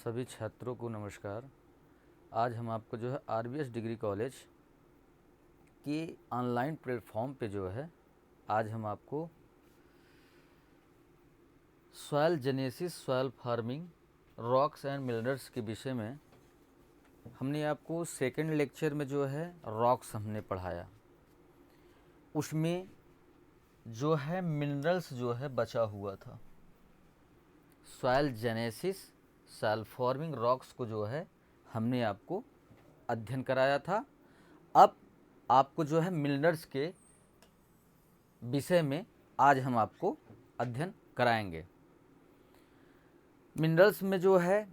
सभी छात्रों को नमस्कार। आज हम आपको जो है आरबीएस डिग्री कॉलेज के ऑनलाइन प्लेटफॉर्म पे जो है आज हम आपको soil genesis, soil farming, rocks and minerals के विषय में हमने आपको सेकंड लेक्चर में जो है रॉक्स हमने पढ़ाया। उसमें जो है मिनरल्स जो है बचा हुआ था। Soil genesis, soil forming, rocks को जो है हमने आपको अध्ययन कराया था। अब आपको जो है मिनरल्स के विषय में आज हम आपको अध्ययन कराएंगे। मिनरल्स में जो है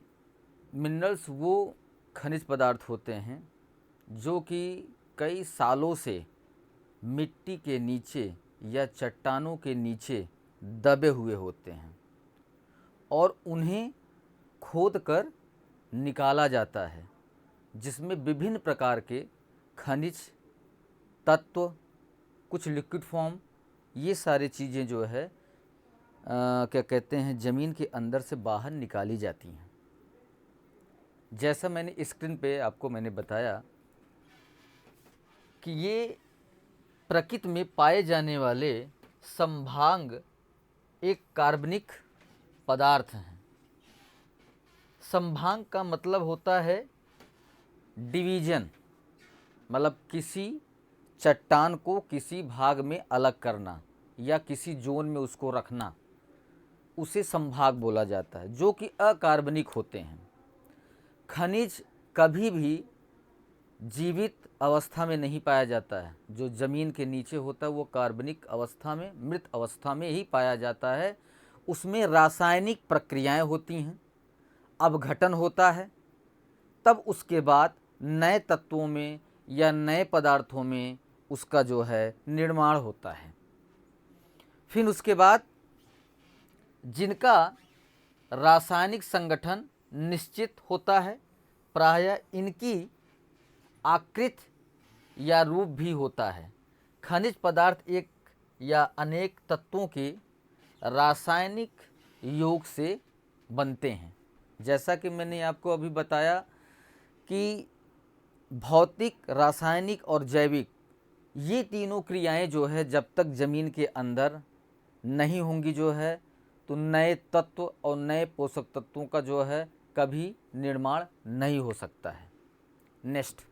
मिनरल्स वो खनिज पदार्थ होते हैं जो कि कई सालों से मिट्टी के नीचे या चट्टानों के नीचे दबे हुए होते हैं और उन्हें खोद कर निकाला जाता है, जिसमें विभिन्न प्रकार के खनिज तत्व, कुछ लिक्विड फॉर्म, ये सारी चीज़ें जो है क्या कहते हैं ज़मीन के अंदर से बाहर निकाली जाती हैं। जैसा मैंने स्क्रीन पे आपको मैंने बताया कि ये प्रकृति में पाए जाने वाले संभाग एक कार्बनिक पदार्थ हैं। संभाग का मतलब होता है डिवीजन, मतलब किसी चट्टान को किसी भाग में अलग करना या किसी जोन में उसको रखना, उसे संभाग बोला जाता है, जो कि अकार्बनिक होते हैं। खनिज कभी भी जीवित अवस्था में नहीं पाया जाता है। जो ज़मीन के नीचे होता है वो कार्बनिक अवस्था में, मृत अवस्था में ही पाया जाता है। उसमें रासायनिक प्रक्रियाएं होती हैं, अपघटन होता है, तब उसके बाद नए तत्वों में या नए पदार्थों में उसका जो है निर्माण होता है। फिर उसके बाद जिनका रासायनिक संगठन निश्चित होता है, प्रायः इनकी आकृति या रूप भी होता है। खनिज पदार्थ एक या अनेक तत्वों के रासायनिक योग से बनते हैं। जैसा कि मैंने आपको अभी बताया कि भौतिक, रासायनिक और जैविक, ये तीनों क्रियाएं जो है जब तक ज़मीन के अंदर नहीं होंगी जो है तो नए तत्व और नए पोषक तत्वों का जो है कभी निर्माण नहीं हो सकता है। नेक्स्ट,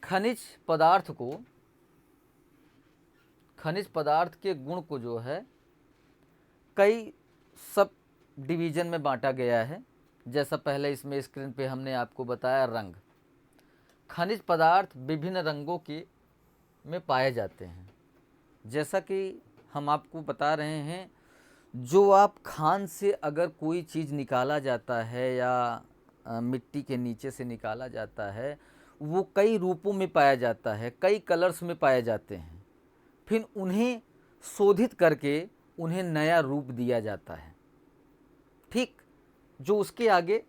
खनिज पदार्थ के गुण को जो है कई सब डिवीज़न में बांटा गया है। जैसा पहले इसमें स्क्रीन पे हमने आपको बताया, रंग। खनिज पदार्थ विभिन्न रंगों के में पाए जाते हैं। जैसा कि हम आपको बता रहे हैं, जो आप खान से अगर कोई चीज़ निकाला जाता है या मिट्टी के नीचे से निकाला जाता है, वो कई रूपों में पाया जाता है, कई कलर्स में पाए जाते हैं। फिर उन्हें शोधित करके उन्हें नया रूप दिया जाता है। ठीक, जो उसके आगे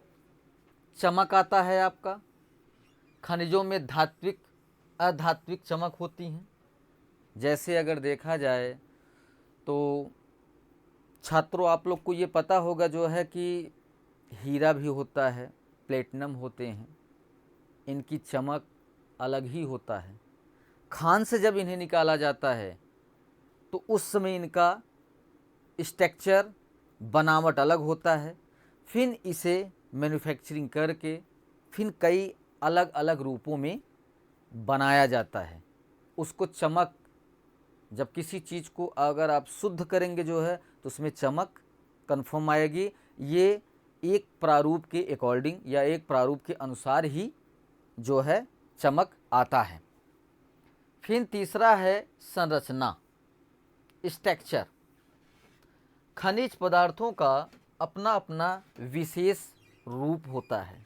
चमक आता है आपका। खनिजों में धात्विक, अधात्विक चमक होती हैं। जैसे अगर देखा जाए तो छात्रों, आप लोग को ये पता होगा जो है कि हीरा भी होता है, प्लेटिनम होते हैं, इनकी चमक अलग ही होता है। खान से जब इन्हें निकाला जाता है तो उस समय इनका स्ट्रक्चर, बनावट अलग होता है। फिर इसे मैन्युफैक्चरिंग करके फिर कई अलग अलग रूपों में बनाया जाता है। उसको चमक, जब किसी चीज़ को अगर आप शुद्ध करेंगे जो है तो उसमें चमक कन्फर्म आएगी। ये एक प्रारूप के अकॉर्डिंग या एक प्रारूप के अनुसार ही जो है चमक आता है। फिर तीसरा है संरचना, स्ट्रक्चर। खनिज पदार्थों का अपना अपना विशेष रूप होता है।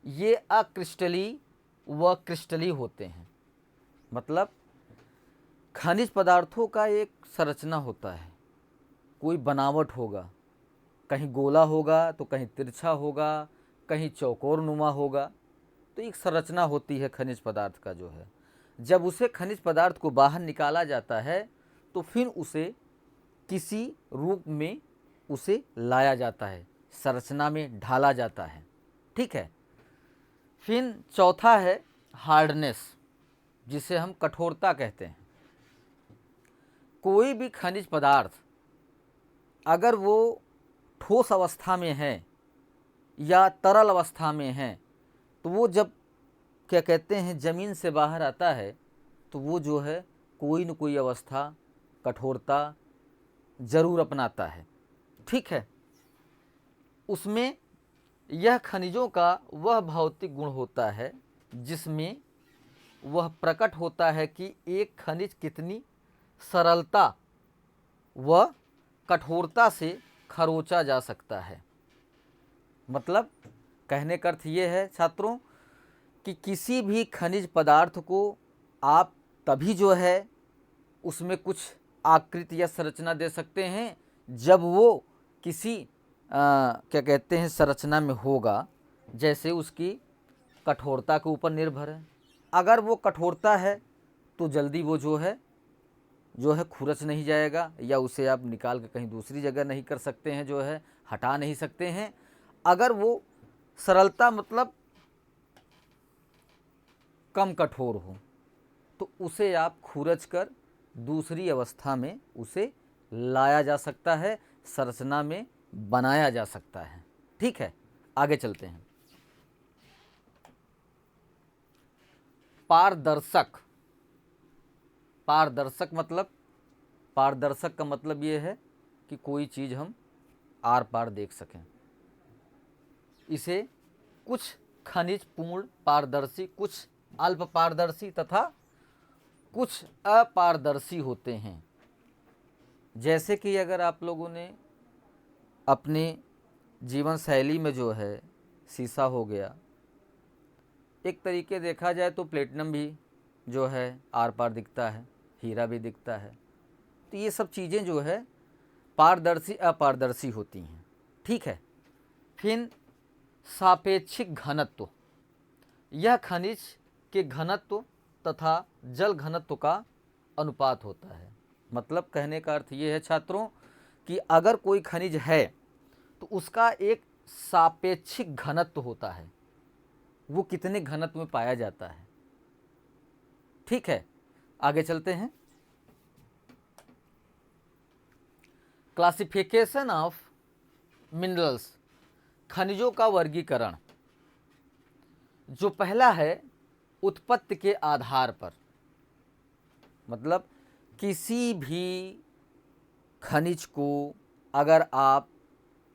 ये अक्रिस्टली व क्रिस्टली होते हैं। मतलब खनिज पदार्थों का एक संरचना होता है, कोई बनावट होगा, कहीं गोला होगा तो कहीं तिरछा होगा, कहीं चौकोर नुमा होगा। तो एक संरचना होती है खनिज पदार्थ का जो है। जब उसे खनिज पदार्थ को बाहर निकाला जाता है तो फिर उसे किसी रूप में उसे लाया जाता है, संरचना में ढाला जाता है। ठीक है। फिर चौथा है हार्डनेस, जिसे हम कठोरता कहते हैं। कोई भी खनिज पदार्थ अगर वो ठोस अवस्था में है या तरल अवस्था में है, तो वो जब क्या कहते हैं ज़मीन से बाहर आता है तो वो जो है कोई न कोई अवस्था कठोरता ज़रूर अपनाता है। ठीक है। उसमें यह खनिजों का वह भौतिक गुण होता है जिसमें वह प्रकट होता है कि एक खनिज कितनी सरलता व कठोरता से खरोचा जा सकता है। मतलब कहने का अर्थ ये है छात्रों कि किसी भी खनिज पदार्थ को आप तभी जो है उसमें कुछ आकृति या संरचना दे सकते हैं जब वो किसी क्या कहते हैं संरचना में होगा, जैसे उसकी कठोरता के ऊपर निर्भर है। अगर वो कठोरता है तो जल्दी वो जो है खुरच नहीं जाएगा, या उसे आप निकाल के कहीं दूसरी जगह नहीं कर सकते हैं, जो है हटा नहीं सकते हैं। अगर वो सरलता मतलब कम कठोर हो तो उसे आप खुरच कर दूसरी अवस्था में उसे लाया जा सकता है, संरचना में बनाया जा सकता है। ठीक है, आगे चलते हैं। पारदर्शक। पारदर्शक का मतलब ये है कि कोई चीज़ हम आर पार देख सकें। इसे कुछ खनिज पूर्ण पारदर्शी, कुछ अल्प पारदर्शी तथा कुछ अपारदर्शी होते हैं। जैसे कि अगर आप लोगों ने अपने जीवन शैली में जो है शीशा हो गया, एक तरीके देखा जाए तो प्लेटिनम भी जो है आर पार दिखता है, हीरा भी दिखता है। तो ये सब चीज़ें जो है पारदर्शी अपारदर्शी होती हैं। ठीक है। फिर सापेक्षिक घनत्व, यह खनिज के घनत्व तथा जल घनत्व का अनुपात होता है। मतलब कहने का अर्थ ये है छात्रों कि अगर कोई खनिज है तो उसका एक सापेक्षिक घनत्व होता है, वो कितने घनत्व में पाया जाता है। ठीक है, आगे चलते हैं। क्लासिफिकेशन ऑफ मिनरल्स, खनिजों का वर्गीकरण। जो पहला है उत्पत्ति के आधार पर, मतलब किसी भी खनिज को अगर आप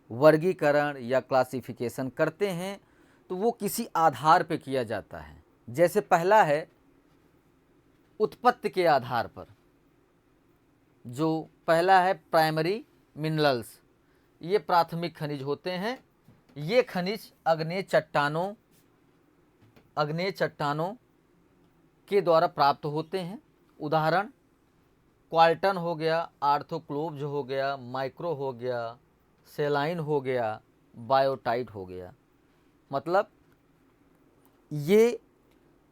वर्गीकरण या क्लासिफिकेशन करते हैं तो वो किसी आधार पे किया जाता है। जैसे पहला है उत्पत्ति के आधार पर। जो पहला है प्राइमरी मिनरल्स, ये प्राथमिक खनिज होते हैं। ये खनिज अग्नेय चट्टानों के द्वारा प्राप्त होते हैं। उदाहरण क्वार्टन हो गया, आर्थोक्लोव्स हो गया, माइक्रो हो गया, सेलाइन हो गया, बायोटाइट हो गया। मतलब ये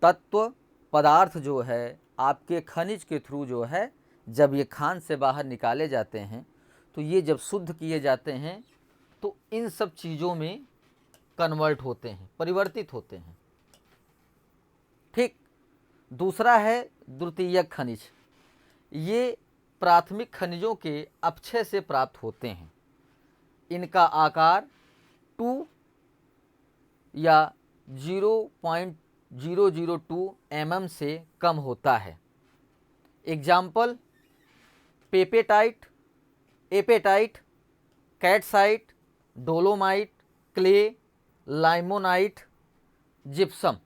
तत्व पदार्थ जो है आपके खनिज के थ्रू जो है जब ये खान से बाहर निकाले जाते हैं तो ये जब शुद्ध किए जाते हैं तो इन सब चीज़ों में कन्वर्ट होते हैं, परिवर्तित होते हैं। ठीक। दूसरा है द्वितीयक खनिज। ये प्राथमिक खनिजों के अपक्षय से प्राप्त होते हैं। इनका आकार 2 या 0.002 mm से कम होता है। एग्जाम्पल पेपेटाइट, apatite, calcite, dolomite, clay, limonite, gypsum.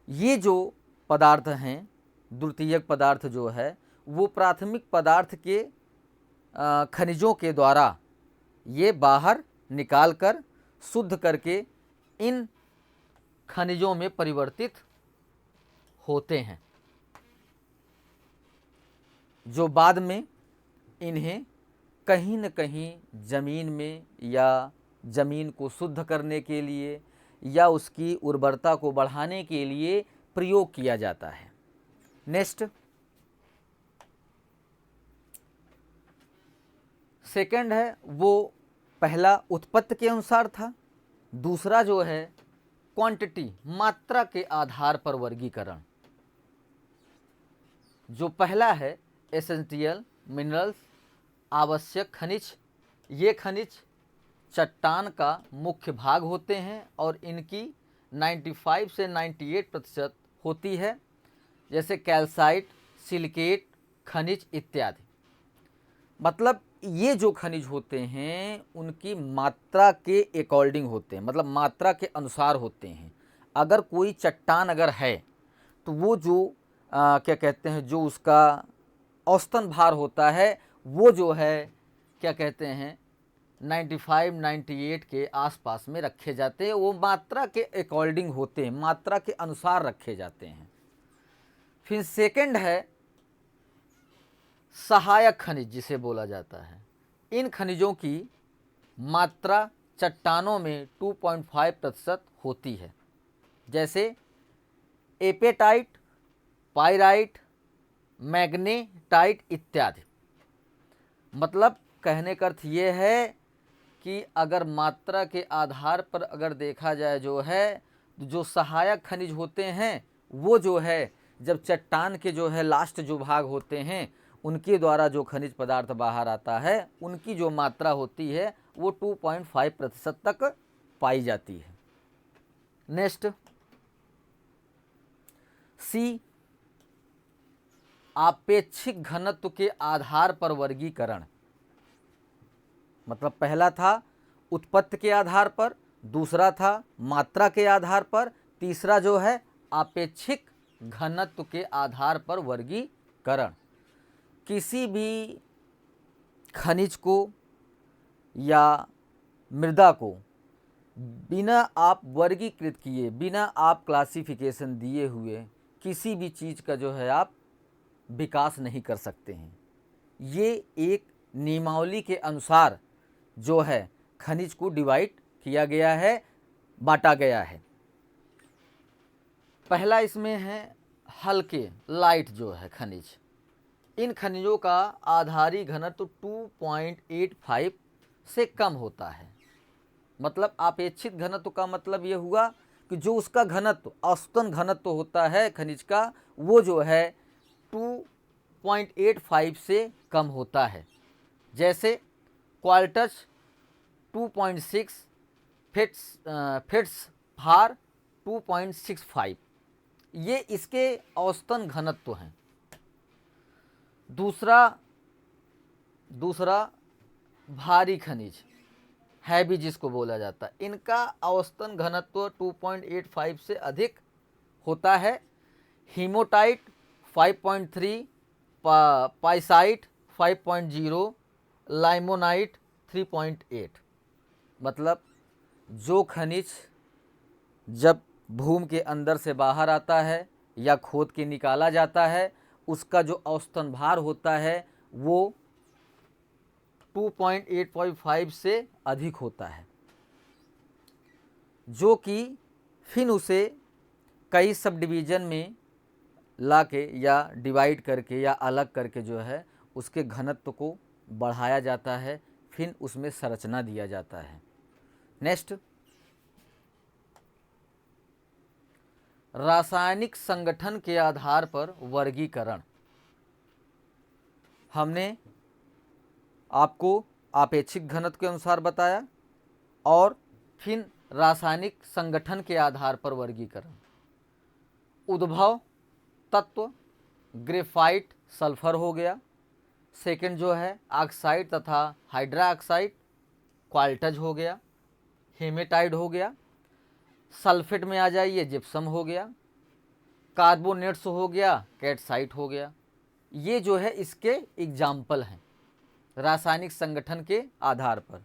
ये जो पदार्थ हैं द्वितीयक पदार्थ जो है वो प्राथमिक पदार्थ के खनिजों के द्वारा ये बाहर निकालकर शुद्ध करके इन खनिजों में परिवर्तित होते हैं, जो बाद में इन्हें कहीं न कहीं ज़मीन में या ज़मीन को शुद्ध करने के लिए या उसकी उर्वरता को बढ़ाने के लिए प्रयोग किया जाता है। नेक्स्ट, सेकंड है वो पहला उत्पत्ति के अनुसार था, दूसरा जो है क्वांटिटी मात्रा के आधार पर वर्गीकरण। जो पहला है एसेंशियल मिनरल्स आवश्यक खनिज, ये खनिज चट्टान का मुख्य भाग होते हैं और इनकी 95 से 98% होती है, जैसे कैल्साइट, सिलिकेट खनिज इत्यादि। मतलब ये जो खनिज होते हैं उनकी मात्रा के अकॉर्डिंग होते हैं, मतलब मात्रा के अनुसार होते हैं। अगर कोई चट्टान अगर है तो वो जो क्या कहते हैं, जो उसका औसतन भार होता है वो जो है क्या कहते हैं 95-98 के आसपास में रखे जाते हैं। वो मात्रा के अकॉर्डिंग होते हैं, मात्रा के अनुसार रखे जाते हैं। फिर सेकंड है सहायक खनिज जिसे बोला जाता है। इन खनिजों की मात्रा चट्टानों में 2.5% होती है, जैसे एपेटाइट, पाइराइट, मैग्नेटाइट इत्यादि। मतलब कहने का अर्थ ये है कि अगर मात्रा के आधार पर अगर देखा जाए जो है, जो सहायक खनिज होते हैं वो जो है जब चट्टान के जो है लास्ट जो भाग होते हैं उनके द्वारा जो खनिज पदार्थ बाहर आता है उनकी जो मात्रा होती है वो 2.5% तक पाई जाती है। नेक्स्ट सी आपेक्षिक घनत्व के आधार पर वर्गीकरण। मतलब पहला था उत्पत्ति के आधार पर, दूसरा था मात्रा के आधार पर, तीसरा जो है आपेक्षिक घनत्व के आधार पर वर्गीकरण। किसी भी खनिज को या मृदा को बिना आप वर्गीकृत किए, बिना आप क्लासिफिकेशन दिए हुए किसी भी चीज़ का जो है आप विकास नहीं कर सकते हैं। ये एक नियमावली के अनुसार जो है खनिज को डिवाइड किया गया है, बांटा गया है। पहला इसमें है हल्के लाइट जो है खनिज। इन खनिजों का आधारी घनत्व 2.85 से कम होता है। मतलब अपेक्षित घनत्व का मतलब ये हुआ कि जो उसका घनत्व औसतन घनत्व होता है खनिज का वो जो है 2.85 से कम होता है। जैसे क्वार्टज 2.6, फिट्स फार 2.65, ये इसके औसतन घनत्व हैं। दूसरा भारी खनिज हैवी जिसको बोला जाता है, इनका औसतन घनत्व 2.85 से अधिक होता है। हीमोटाइट 5.3, पाइसाइट 5.0, लाइमोनाइट 3.8। मतलब जो खनिज जब भूमि के अंदर से बाहर आता है या खोद के निकाला जाता है उसका जो औसतन भार होता है वो 2.85 से अधिक होता है, जो कि फिर उसे कई सब डिवीज़न में लाके या डिवाइड करके या अलग करके जो है उसके घनत्व को बढ़ाया जाता है, फिर उसमें संरचना दिया जाता है। नेक्स्ट रासायनिक संगठन के आधार पर वर्गीकरण। हमने आपको आपेक्षिक घनत्व के अनुसार बताया और फिर रासायनिक संगठन के आधार पर वर्गीकरण। उद्भव तत्व ग्रेफाइट सल्फर हो गया। सेकंड जो है ऑक्साइड तथा हाइड्रा ऑक्साइड क्वार्टज हो गया, हेमेटाइड हो गया। सल्फेट में आ जाइए जिप्सम हो गया, कार्बोनेट्स हो गया, कैटसाइट हो गया। ये जो है इसके एग्जाम्पल हैं रासायनिक संगठन के आधार पर।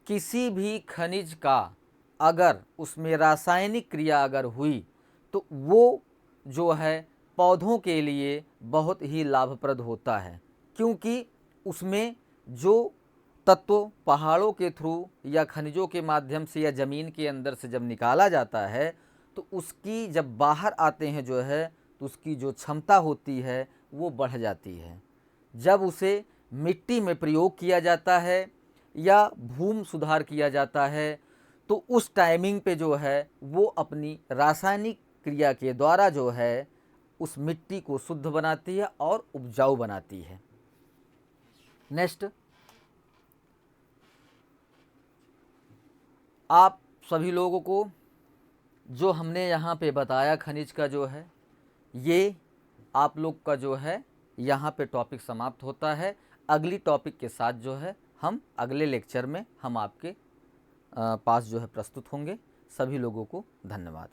किसी भी खनिज का अगर उसमें रासायनिक क्रिया अगर हुई तो वो जो है पौधों के लिए बहुत ही लाभप्रद होता है, क्योंकि उसमें जो तत्व पहाड़ों के थ्रू या खनिजों के माध्यम से या ज़मीन के अंदर से जब निकाला जाता है तो उसकी जब बाहर आते हैं जो है तो उसकी जो क्षमता होती है वो बढ़ जाती है। जब उसे मिट्टी में प्रयोग किया जाता है या भूमि सुधार किया जाता है, तो उस टाइमिंग पे जो है वो अपनी रासायनिक क्रिया के द्वारा जो है उस मिट्टी को शुद्ध बनाती है और उपजाऊ बनाती है। नेक्स्ट, आप सभी लोगों को जो हमने यहाँ पे बताया खनिज का जो है, ये आप लोग का जो है यहाँ पे टॉपिक समाप्त होता है। अगली टॉपिक के साथ जो है हम अगले लेक्चर में हम आपके पास जो है प्रस्तुत होंगे। सभी लोगों को धन्यवाद।